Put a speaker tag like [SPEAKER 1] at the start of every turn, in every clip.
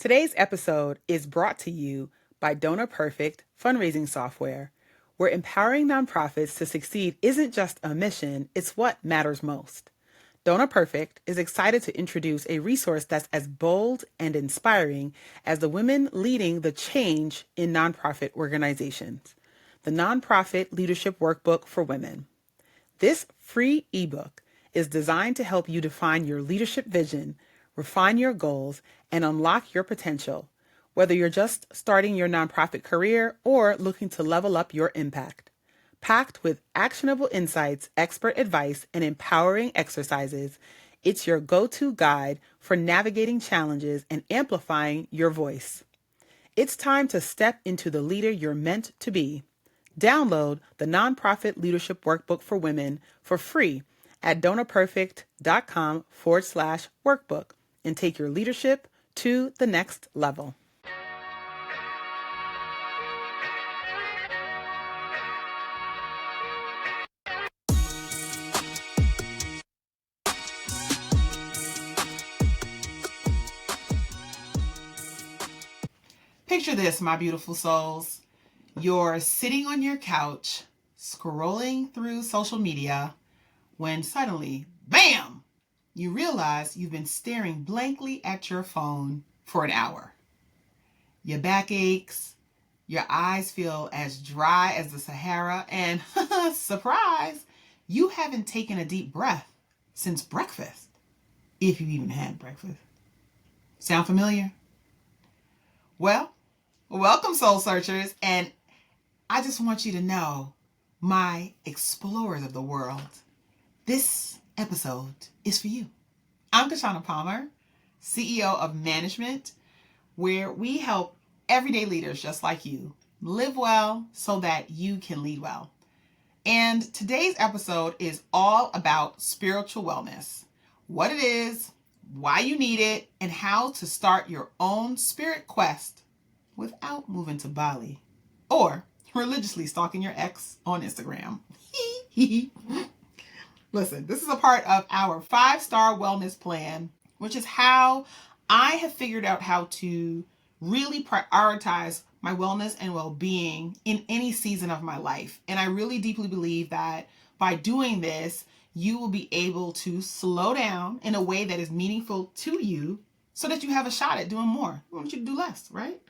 [SPEAKER 1] Today's episode is brought to you by DonorPerfect fundraising software, where empowering nonprofits to succeed isn't just a mission, it's what matters most. DonorPerfect is excited to introduce a resource that's as bold and inspiring as the women leading the change in nonprofit organizations, the Nonprofit Leadership Workbook for Women. This free ebook is designed to help you define your leadership vision, refine your goals, and unlock your potential, whether you're just starting your nonprofit career or looking to level up your impact. Packed with actionable insights, expert advice, and empowering exercises, it's your go-to guide for navigating challenges and amplifying your voice. It's time to step into the leader you're meant to be. Download the Nonprofit Leadership Workbook for Women for free at donorperfect.com/workbook and take your leadership to the next level. Picture this, my beautiful souls. You're sitting on your couch, scrolling through social media, when suddenly, bam, you realize you've been staring blankly at your phone for an hour. Your back aches, your eyes feel as dry as the Sahara, and surprise, you haven't taken a deep breath since breakfast, if you even had breakfast. Sound familiar? Well, welcome, soul searchers, and I just want you to know, my explorers of the world, this episode is for you. I'm Kishshana Palmer, CEO of Management, where we help everyday leaders just like you live well so that you can lead well. And today's episode is all about spiritual wellness, what it is, why you need it, and how to start your own spirit quest without moving to Bali or religiously stalking your ex on Instagram. Listen, this is a part of our 5-star wellness plan, which is how I have figured out how to really prioritize my wellness and well-being in any season of my life. And I really deeply believe that by doing this, you will be able to slow down in a way that is meaningful to you so that you have a shot at doing more. I want you to do less, right?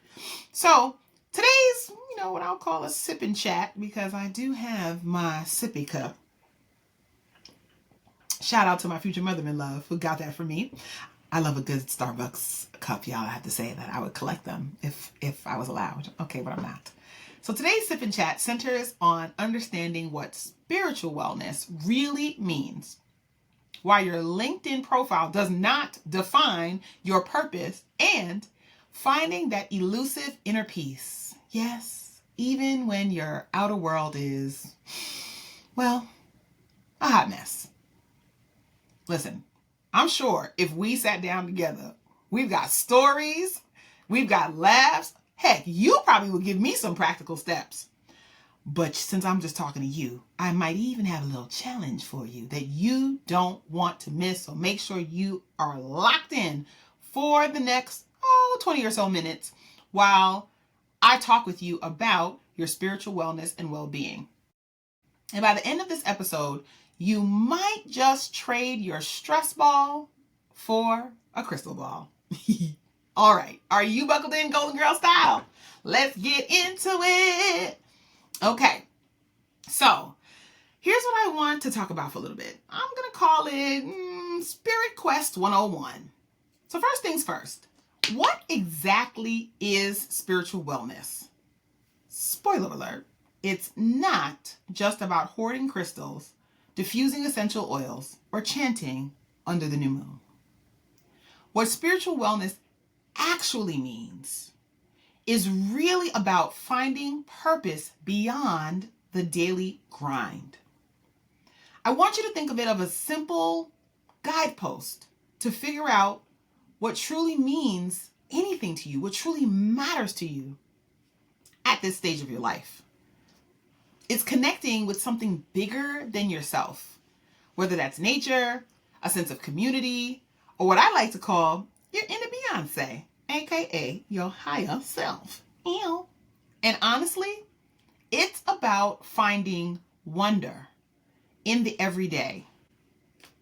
[SPEAKER 1] So today's, what I'll call a sip and chat, because I do have my sippy cup. Shout out to my future mother-in-law who got that for me. I love a good Starbucks cup, y'all. I have to say that I would collect them if I was allowed. Okay, but I'm not. So today's sip and chat centers on understanding what spiritual wellness really means, why your LinkedIn profile does not define your purpose, and finding that elusive inner peace. Yes, even when your outer world is, well, a hot mess. Listen, I'm sure if we sat down together, we've got stories, we've got laughs. Heck, you probably would give me some practical steps. But since I'm just talking to you, I might even have a little challenge for you that you don't want to miss. So make sure you are locked in for the next 20 or so minutes while I talk with you about your spiritual wellness and well-being. And by the end of this episode, you might just trade your stress ball for a crystal ball. All right. Are you buckled in, Golden Girl style? Let's get into it. Okay. So here's what I want to talk about for a little bit. I'm going to call it Spirit Quest 101. So first things first. What exactly is spiritual wellness? Spoiler alert, it's not just about hoarding crystals, diffusing essential oils, or chanting under the new moon. What spiritual wellness actually means is really about finding purpose beyond the daily grind. I want you to think of it as a simple guidepost to figure out what truly means anything to you, what truly matters to you at this stage of your life. It's connecting with something bigger than yourself, whether that's nature, a sense of community, or what I like to call your inner Beyoncé. aka your higher self. Ew. And honestly, it's about finding wonder in the everyday.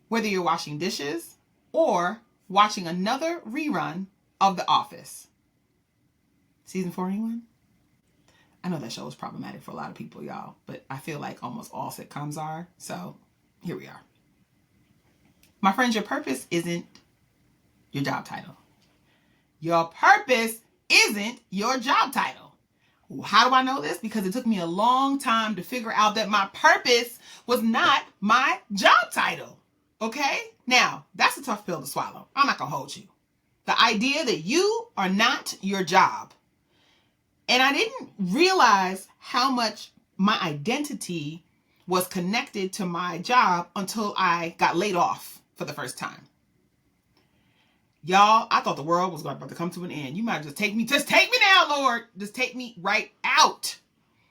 [SPEAKER 1] Whether you're washing dishes or watching another rerun of The Office. Season 4, anyone? I know that show is problematic for a lot of people, y'all, but I feel like almost all sitcoms are, so here we are. My friends, your purpose isn't your job title. Your purpose isn't your job title. How do I know this? Because it took me a long time to figure out that my purpose was not my job title. Okay? Now, that's a tough pill to swallow. I'm not going to hold you. The idea that you are not your job. And I didn't realize how much my identity was connected to my job until I got laid off for the first time. Y'all, I thought the world was about to come to an end. You might just take me now, Lord. Just take me right out.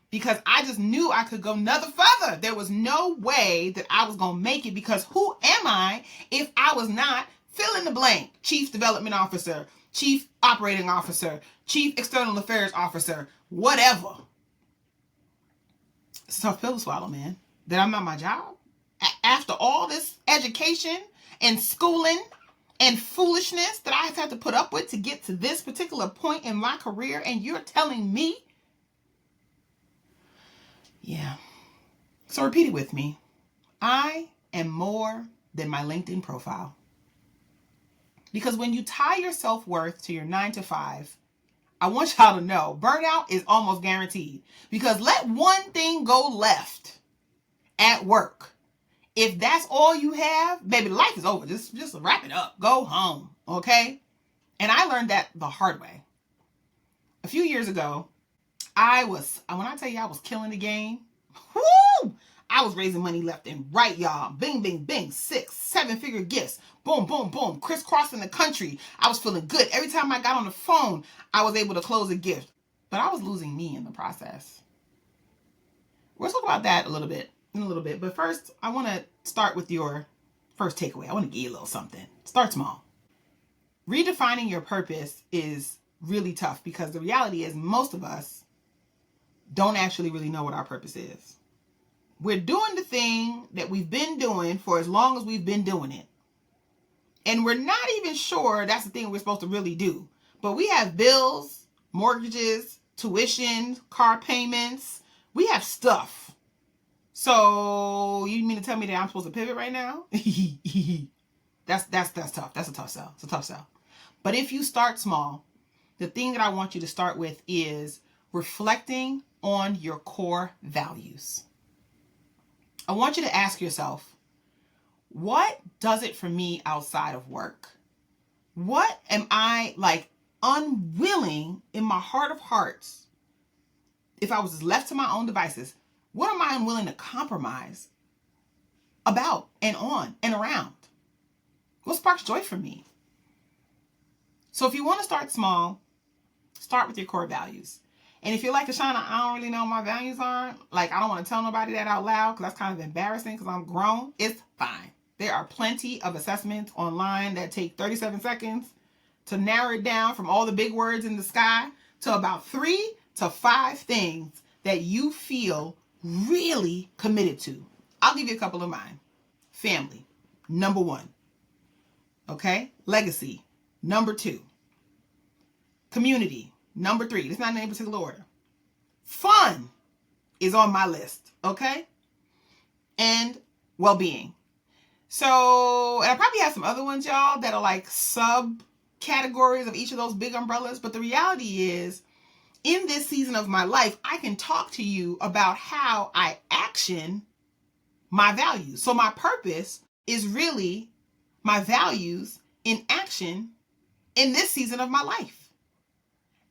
[SPEAKER 1] Because I just knew I could go no further. There was no way that I was going to make it, because who am I if I was not fill in the blank? Chief Development Officer, Chief Operating Officer, Chief External Affairs Officer, whatever. It's a tough pill to swallow, man. That I'm not my job. After all this education and schooling and foolishness that I have had to put up with to get to this particular point in my career, and you're telling me? Yeah. So repeat it with me. I am more than my LinkedIn profile. Because when you tie your self-worth to your 9 to 5, I want y'all to know burnout is almost guaranteed. Because let one thing go left at work. If that's all you have, baby, life is over. Just wrap it up. Go home. Okay? And I learned that the hard way. A few years ago, when I tell you I was killing the game, whoo! I was raising money left and right, y'all. Bing, bing, bing. 6, 7-figure gifts. Boom, boom, boom. Crisscrossing the country. I was feeling good. Every time I got on the phone, I was able to close a gift. But I was losing me in the process. We'll talk about that in a little bit. But first, I want to start with your first takeaway. I want to give you a little something. Start small. Redefining your purpose is really tough, because the reality is most of us don't actually really know what our purpose is. We're doing the thing that we've been doing for as long as we've been doing it. And we're not even sure that's the thing we're supposed to really do. But we have bills, mortgages, tuition, car payments. We have stuff. So you mean to tell me that I'm supposed to pivot right now? That's tough. That's a tough sell. It's a tough sell. But if you start small, the thing that I want you to start with is reflecting on your core values. I want you to ask yourself, what does it for me outside of work? What am I unwilling in my heart of hearts? If I was left to my own devices, what am I unwilling to compromise about and on and around? What sparks joy for me? So if you want to start small, start with your core values. And if you're like, Kishshana, I don't really know what my values are, I don't want to tell nobody that out loud because that's kind of embarrassing because I'm grown, it's fine. There are plenty of assessments online that take 37 seconds to narrow it down from all the big words in the sky to about 3 to 5 things that you feel really committed to. I'll give you a couple of mine. Family, number 1. Okay? Legacy, number 2. Community, number 3. It's not in any particular order. Fun is on my list, okay? And well-being. So, and I probably have some other ones, y'all, that are subcategories of each of those big umbrellas. But the reality is, in this season of my life, I can talk to you about how I action my values. So my purpose is really my values in action in this season of my life.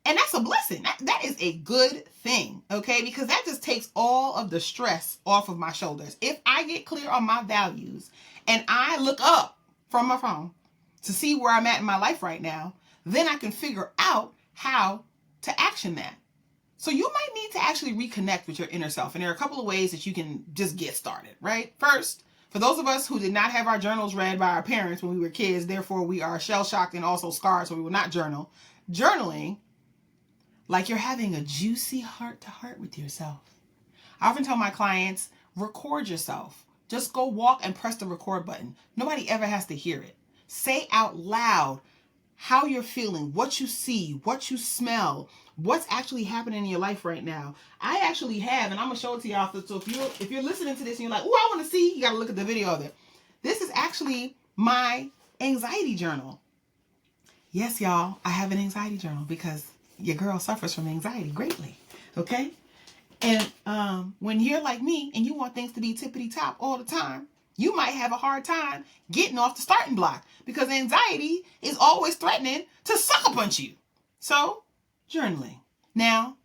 [SPEAKER 1] And that's a blessing. That is a good thing, okay? Because that just takes all of the stress off of my shoulders. If I get clear on my values and I look up from my phone to see where I'm at in my life right now, then I can figure out how to action that. So you might need to actually reconnect with your inner self. And there are a couple of ways that you can just get started, right? First, for those of us who did not have our journals read by our parents when we were kids, therefore we are shell-shocked and also scarred, so we will not journal. journaling like you're having a juicy heart-to-heart with yourself. I often tell my clients, record yourself. Just go walk and press the record button. Nobody ever has to hear it. Say out loud how you're feeling, what you see, what you smell, what's actually happening in your life right now. I actually have, and I'm gonna show it to y'all. So if you're listening to this and you're like, oh, I want to see, you gotta look at the video of it. This is actually my anxiety journal. Yes, y'all, I have an anxiety journal because your girl suffers from anxiety greatly. Okay? And when you're like me and you want things to be tippity top all the time, you might have a hard time getting off the starting block because anxiety is always threatening to sucker punch you. So, journaling. Now,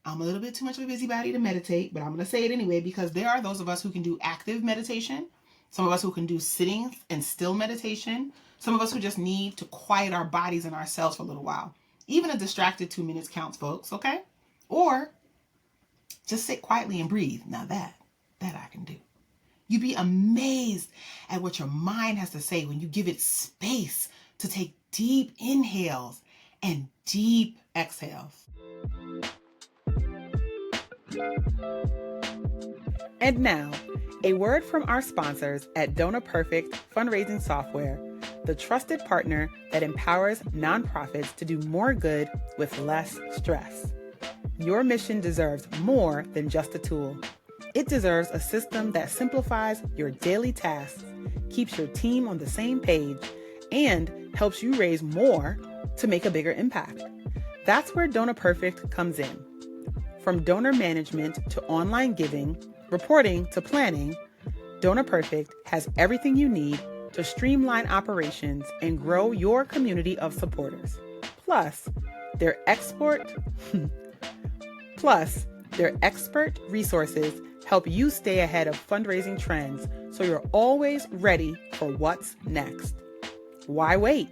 [SPEAKER 1] I'm a little bit too much of a busybody to meditate, but I'm going to say it anyway because there are those of us who can do active meditation, some of us who can do sitting and still meditation, some of us who just need to quiet our bodies and ourselves for a little while. Even a distracted 2 minutes counts, folks, okay? Or just sit quietly and breathe. Now that I can do. You'd be amazed at what your mind has to say when you give it space to take deep inhales and deep exhales. And now, a word from our sponsors at DonorPerfect Fundraising Software, the trusted partner that empowers nonprofits to do more good with less stress. Your mission deserves more than just a tool. It deserves a system that simplifies your daily tasks, keeps your team on the same page, and helps you raise more to make a bigger impact. That's where DonorPerfect comes in. From donor management to online giving, reporting to planning, DonorPerfect has everything you need to streamline operations and grow your community of supporters. Plus, their expert resources help you stay ahead of fundraising trends so you're always ready for what's next. Why wait?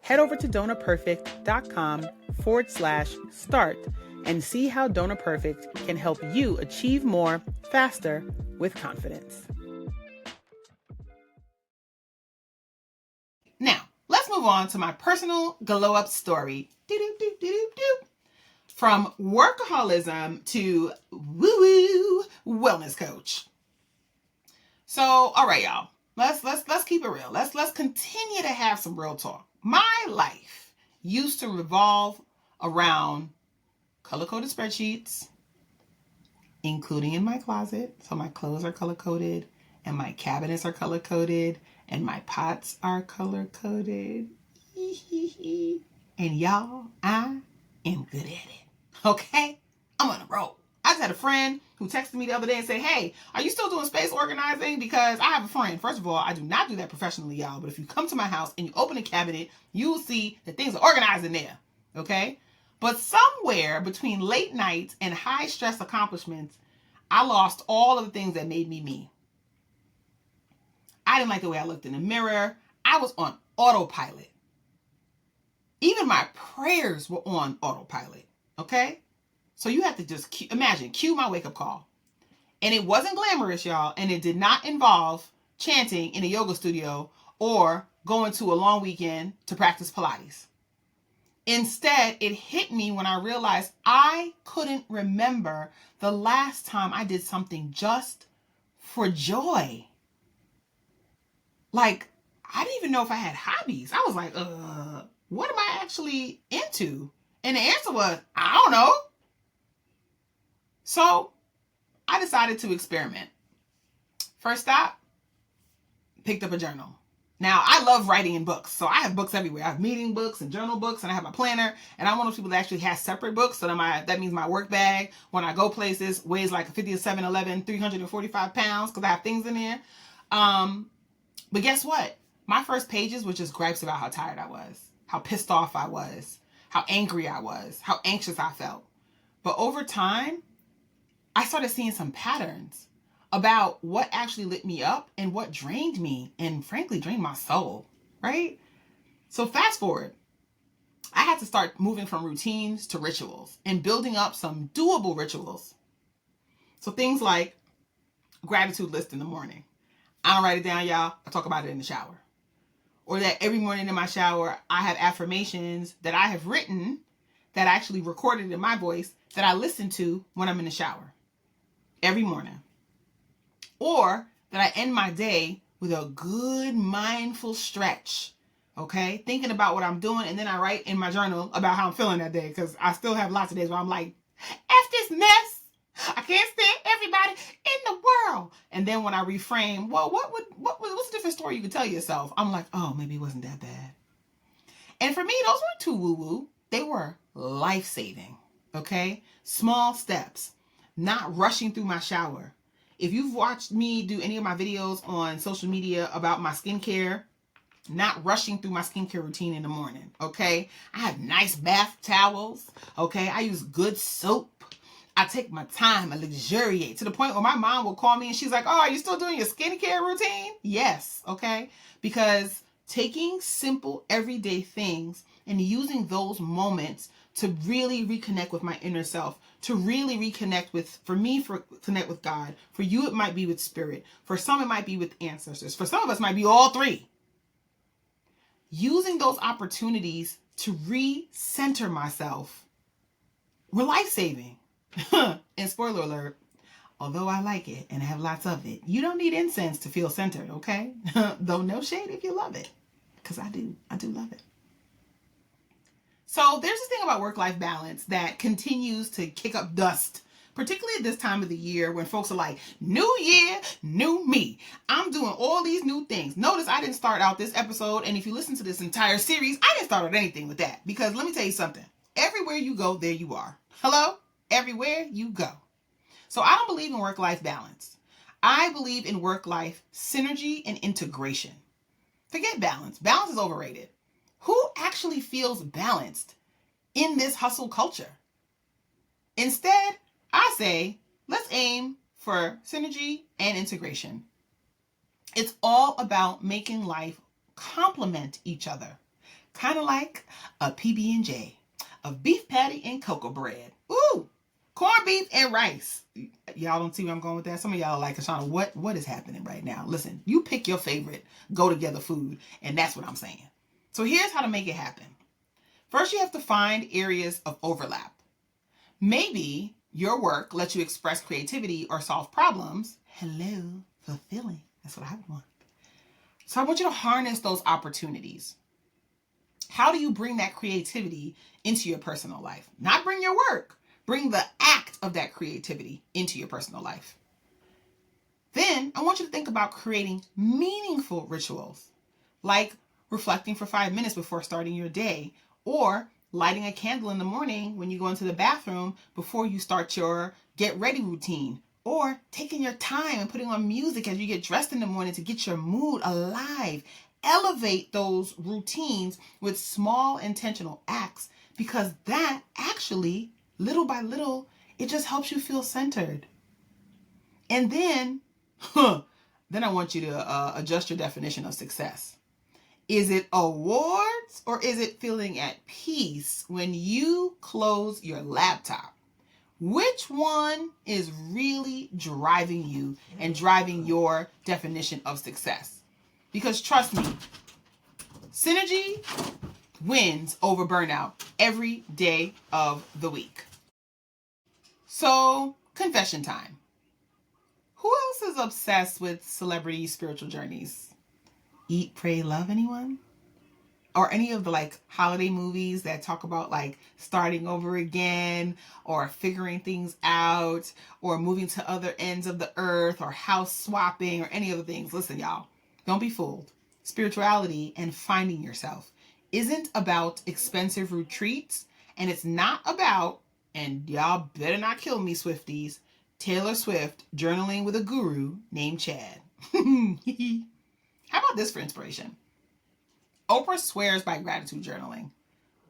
[SPEAKER 1] Head over to donorperfect.com/start and see how DonorPerfect can help you achieve more faster with confidence. Now, let's move on to my personal glow up story. From workaholism to woo-woo wellness coach. So, all right, y'all. Let's keep it real. Let's continue to have some real talk. My life used to revolve around color-coded spreadsheets, including in my closet. So my clothes are color-coded, and my cabinets are color-coded, and my pots are color-coded. And y'all, I am good at it. Okay? I'm on a roll. I just had a friend who texted me the other day and said, hey, are you still doing space organizing? Because I have a friend. First of all, I do not do that professionally, y'all. But if you come to my house and you open a cabinet, you will see that things are organized in there. Okay? But somewhere between late nights and high stress accomplishments, I lost all of the things that made me me. I didn't like the way I looked in the mirror. I was on autopilot. Even my prayers were on autopilot. Okay? So you have to just cue my wake-up call. And it wasn't glamorous, y'all. And it did not involve chanting in a yoga studio or going to a long weekend to practice Pilates. Instead, it hit me when I realized I couldn't remember the last time I did something just for joy. Like, I didn't even know if I had hobbies. I was like, what am I actually into? And the answer was, I don't know. So I decided to experiment. First stop, picked up a journal. Now, I love writing in books. So I have books everywhere. I have meeting books and journal books, and I have my planner. And I'm one of those people that actually has separate books. So that means my work bag, when I go places, weighs like a 50 to 7-Eleven, 345 pounds, because I have things in there. But guess what? My first pages were just gripes about how tired I was, how pissed off I was, how angry I was, how anxious I felt. But over time, I started seeing some patterns about what actually lit me up and what drained me and frankly drained my soul, right? So fast forward, I had to start moving from routines to rituals and building up some doable rituals. So things like gratitude list in the morning. I don't write it down, y'all. I talk about it in the shower. or that every morning in my shower, I have affirmations that I have written that I actually recorded in my voice that I listen to when I'm in the shower every morning. Or that I end my day with a good mindful stretch. Okay, thinking about what I'm doing, and then I write in my journal about how I'm feeling that day, because I still have lots of days where I'm like, F this mess. I can't stand everybody in the world. And then when I reframe, well, what's a different story you could tell yourself? I'm like, oh, maybe it wasn't that bad. And for me, those weren't too woo-woo. They were life-saving. Okay, small steps, not rushing through my shower. If you've watched me do any of my videos on social media about my skincare, not rushing through my skincare routine in the morning, okay? I have nice bath towels, okay? I use good soap. I take my time, I luxuriate to the point where my mom will call me and she's like, oh, are you still doing your skincare routine? Yes, okay? Because taking simple everyday things and using those moments to really reconnect with my inner self, to really reconnect with, for me, connect with God. For you, it might be with spirit. For some, it might be with ancestors. For some of us, it might be all three. Using those opportunities to re-center myself were life-saving. And spoiler alert, although I like it and I have lots of it, you don't need incense to feel centered, okay? Though no shade if you love it, because I do love it. So there's this thing about work-life balance that continues to kick up dust, particularly at this time of the year when folks are like, new year, new me. I'm doing all these new things. Notice I didn't start out this episode, and if you listen to this entire series, I didn't start out anything with that, because let me tell you something. Everywhere you go, there you are. Hello? Everywhere you go. So I don't believe in work-life balance. I believe in work-life synergy and integration. Forget balance. Balance is overrated. Who actually feels balanced in this hustle culture? Instead, I say, let's aim for synergy and integration. It's all about making life complement each other. Kind of like a PB&J, a beef patty and cocoa bread. Ooh, corned beef and rice. Y'all don't see where I'm going with that? Some of y'all are like, Kishshana, what is happening right now? Listen, you pick your favorite go-together food, and that's what I'm saying. So here's how to make it happen. First, you have to find areas of overlap. Maybe your work lets you express creativity or solve problems. Hello, fulfilling. That's what I would want. So I want you to harness those opportunities. How do you bring that creativity into your personal life? Not bring your work. Bring the act of that creativity into your personal life. Then I want you to think about creating meaningful rituals, like reflecting for 5 minutes before starting your day, or lighting a candle in the morning when you go into the bathroom before you start your get ready routine, or taking your time and putting on music as you get dressed in the morning to get your mood alive. Elevate those routines with small intentional acts, because that actually, little by little, it just helps you feel centered. And then I want you to adjust your definition of success. Is it awards, or is it feeling at peace when you close your laptop? Which one is really driving you and driving your definition of success? Because trust me, synergy wins over burnout every day of the week. So, confession time. Who else is obsessed with celebrity spiritual journeys? Eat, Pray, Love, anyone? Or any of the holiday movies that talk about starting over again, or figuring things out, or moving to other ends of the earth, or house swapping, or any other things. Listen, y'all, don't be fooled. Spirituality and finding yourself isn't about expensive retreats, and it's not about, and y'all better not kill me, Swifties, Taylor Swift journaling with a guru named Chad. How about this for inspiration? Oprah swears by gratitude journaling.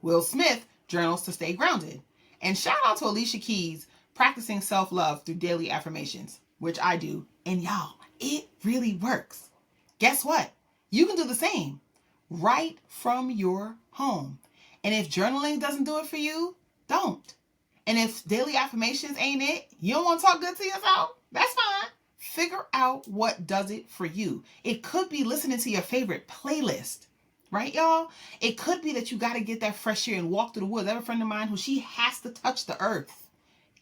[SPEAKER 1] Will Smith journals to stay grounded. And shout out to Alicia Keys practicing self-love through daily affirmations, which I do. And y'all, it really works. Guess what? You can do the same right from your home. And if journaling doesn't do it for you, don't. And if daily affirmations ain't it, you don't want to talk good to yourself? That's fine. Figure out what does it for you. It could be listening to your favorite playlist. right, y'all? It could be that you got to get that fresh air and walk through the woods. I have a friend of mine who she has to touch the earth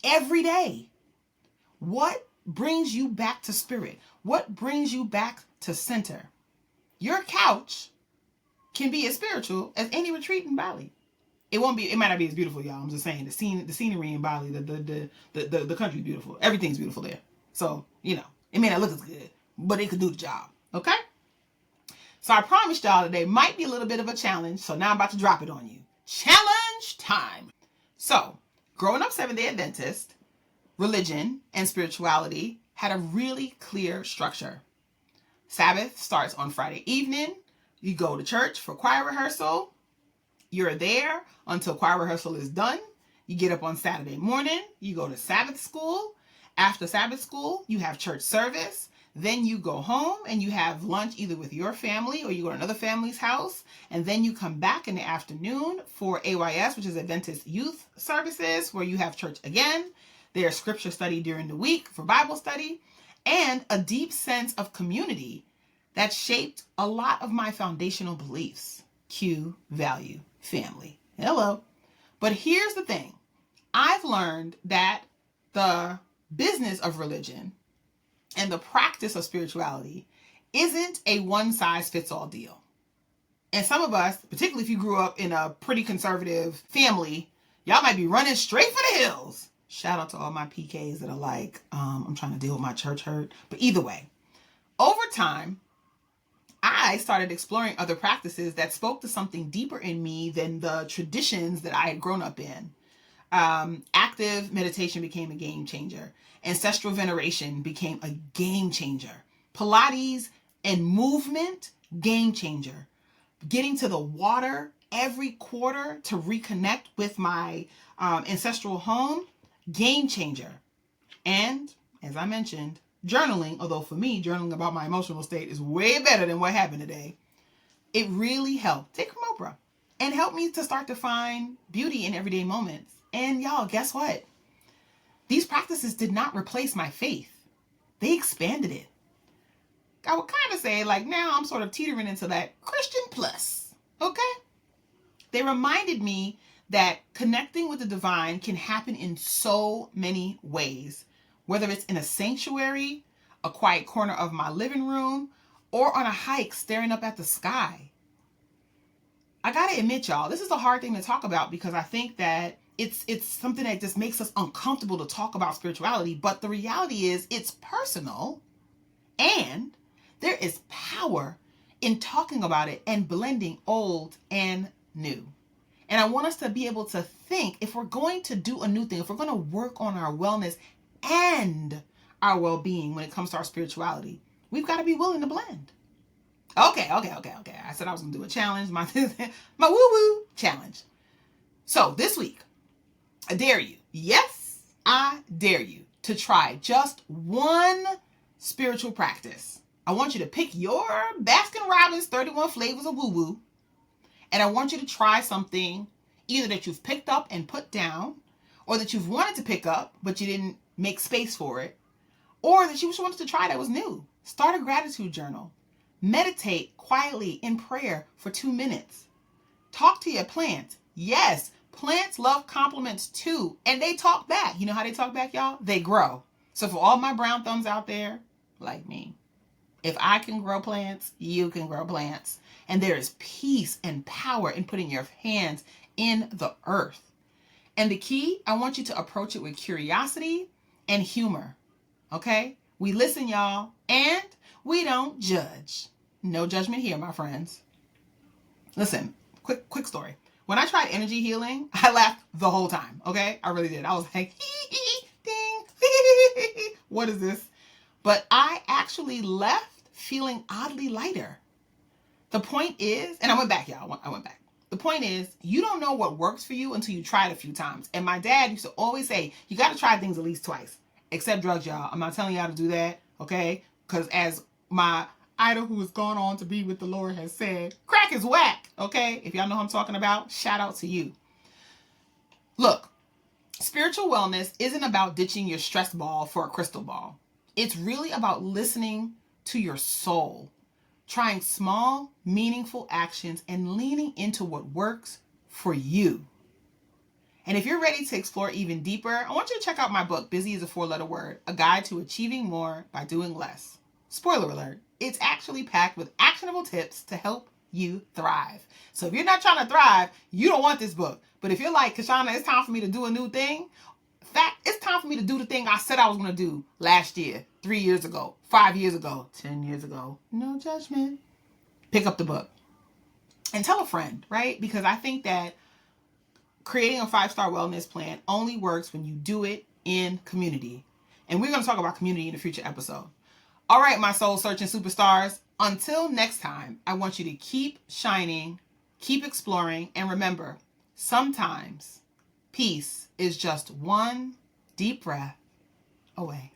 [SPEAKER 1] every day. What brings you back to spirit? What brings you back to center? Your couch can be as spiritual as any retreat in Bali. It might not be as beautiful, y'all. I'm just saying the scenery in Bali, the country's beautiful. Everything's beautiful there. So, it may not look as good, but it could do the job. Okay? So I promised y'all today might be a little bit of a challenge. So now I'm about to drop it on you. Challenge time. So, growing up Seventh-day Adventist, religion and spirituality had a really clear structure. Sabbath starts on Friday evening. You go to church for choir rehearsal. You're there until choir rehearsal is done. You get up on Saturday morning. You go to Sabbath school. After Sabbath school, you have church service. Then you go home and you have lunch either with your family or you go to another family's house. And then you come back in the afternoon for AYS, which is Adventist Youth Services, where you have church again. There's scripture study during the week for Bible study, and a deep sense of community that shaped a lot of my foundational beliefs. Q, value, family. Hello. But here's the thing. I've learned that the business of religion and the practice of spirituality isn't a one-size-fits-all deal. And some of us, particularly if you grew up in a pretty conservative family, y'all might be running straight for the hills. Shout out to all my PKs that are like, I'm trying to deal with my church hurt. But either way, over time, I started exploring other practices that spoke to something deeper in me than the traditions that I had grown up in. Active meditation became a game changer. Ancestral veneration became a game changer. Pilates and movement, game changer. Getting to the water every quarter to reconnect with my ancestral home, game changer. And as I mentioned, journaling, although for me, journaling about my emotional state is way better than what happened today. It really helped. Take from Oprah. And helped me to start to find beauty in everyday moments. And y'all, guess what? These practices did not replace my faith. They expanded it. I would kind of say, like, now I'm sort of teetering into that Christian plus. Okay? They reminded me that connecting with the divine can happen in so many ways, whether it's in a sanctuary, a quiet corner of my living room, or on a hike staring up at the sky. I gotta admit, y'all, this is a hard thing to talk about because I think that it's something that just makes us uncomfortable to talk about spirituality, but the reality is it's personal, and there is power in talking about it and blending old and new. And I want us to be able to think, if we're going to do a new thing, if we're going to work on our wellness and our well-being when it comes to our spirituality, we've got to be willing to blend. Okay. I said I was going to do a challenge, my woo-woo challenge. So this week, I dare you. Yes, I dare you to try just one spiritual practice. I want you to pick your Baskin-Robbins 31 flavors of woo-woo. And I want you to try something either that you've picked up and put down, or that you've wanted to pick up, but you didn't make space for it, or that you just wanted to try that was new. Start a gratitude journal. Meditate quietly in prayer for 2 minutes. Talk to your plants. Yes, plants love compliments too, and they talk back. You know how they talk back, y'all? They grow. So for all my brown thumbs out there, like me, if I can grow plants, you can grow plants. And there is peace and power in putting your hands in the earth. And the key, I want you to approach it with curiosity and humor. Okay? We listen, y'all, and we don't judge. No judgment here, my friends. Listen, quick story. When I tried energy healing, I laughed the whole time. Okay? I really did. I was like, ding, what is this? But I actually left feeling oddly lighter. The point is, and I went back, y'all. I went back. The point is, you don't know what works for you until you try it a few times. And my dad used to always say, you got to try things at least twice. Except drugs, y'all. I'm not telling y'all to do that, okay? Because as my idol who has gone on to be with the Lord has said, crack is whack, okay? If y'all know who I'm talking about, shout out to you. Look, spiritual wellness isn't about ditching your stress ball for a crystal ball. It's really about listening to your soul. trying small, meaningful actions and leaning into what works for you. And if you're ready to explore even deeper, I want you to check out my book, Busy is a 4-letter word, A Guide to Achieving More by Doing Less. Spoiler alert, it's actually packed with actionable tips to help you thrive. So if you're not trying to thrive, you don't want this book. But if you're like, Kishshana, it's time for me to do a new thing. In fact, it's time for me to do the thing I said I was going to do last year, 3 years ago, 5 years ago, 10 years ago. No judgment. Pick up the book and tell a friend, right? Because I think that creating a 5-star wellness plan only works when you do it in community. And we're going to talk about community in a future episode. All right, my soul searching superstars. Until next time, I want you to keep shining, keep exploring, and remember, sometimes peace is just one deep breath away.